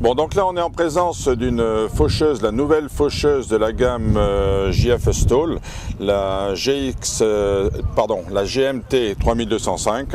Bon, donc là on est en présence d'une faucheuse, la nouvelle faucheuse de la gamme JF Stahl, la GMT 3205,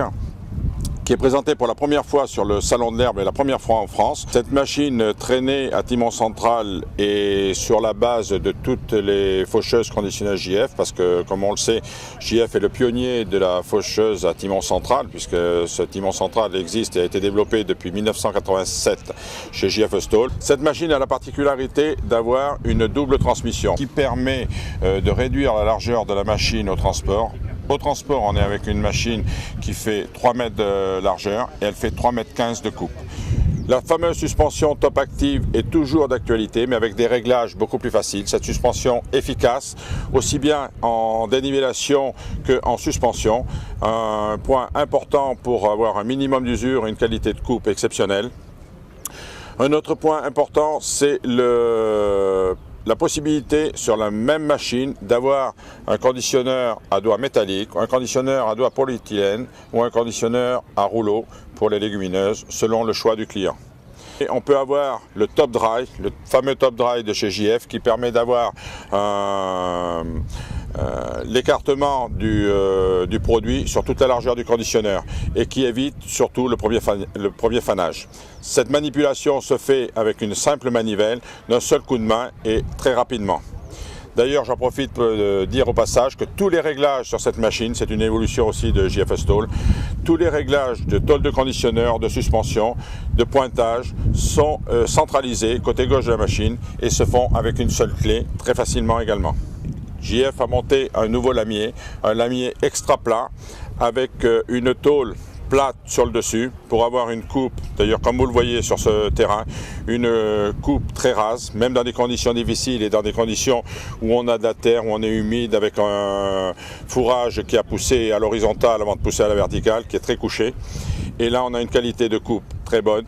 qui est présentée pour la première fois sur le Salon de l'Herbe et la première fois en France. Cette machine traînée à timon central est sur la base de toutes les faucheuses conditionnelles JF, parce que comme on le sait, JF est le pionnier de la faucheuse à timon central, puisque ce timon central existe et a été développé depuis 1987 chez JF Stahl. Cette machine a la particularité d'avoir une double transmission qui permet de réduire la largeur de la machine au transport. Au transport, on est avec une machine qui fait 3 mètres de largeur et elle fait 3,15 mètres de coupe. La fameuse suspension Top Active est toujours d'actualité, mais avec des réglages beaucoup plus faciles. Cette suspension efficace, aussi bien en dénivellation qu'en suspension. Un point important pour avoir un minimum d'usure et une qualité de coupe exceptionnelle. Un autre point important, c'est la possibilité sur la même machine d'avoir un conditionneur à doigts métallique, un conditionneur à doigts polyéthylène ou un conditionneur à rouleau pour les légumineuses selon le choix du client. Et on peut avoir le Top Dry, le fameux Top Dry de chez JF qui permet d'avoir l'écartement du produit sur toute la largeur du conditionneur et qui évite surtout le premier fanage. Cette manipulation se fait avec une simple manivelle d'un seul coup de main et très rapidement. D'ailleurs, j'en profite pour dire au passage que tous les réglages sur cette machine, c'est une évolution aussi de JF Stahl, tous les réglages de tôle de conditionneur, de suspension, de pointage sont centralisés côté gauche de la machine et se font avec une seule clé très facilement également. JF a monté un nouveau lamier, un lamier extra plat avec une tôle plate sur le dessus pour avoir une coupe, d'ailleurs comme vous le voyez sur ce terrain, une coupe très rase, même dans des conditions difficiles et dans des conditions où on a de la terre, où on est humide avec un fourrage qui a poussé à l'horizontale avant de pousser à la verticale, qui est très couché. Et là on a une qualité de coupe très bonne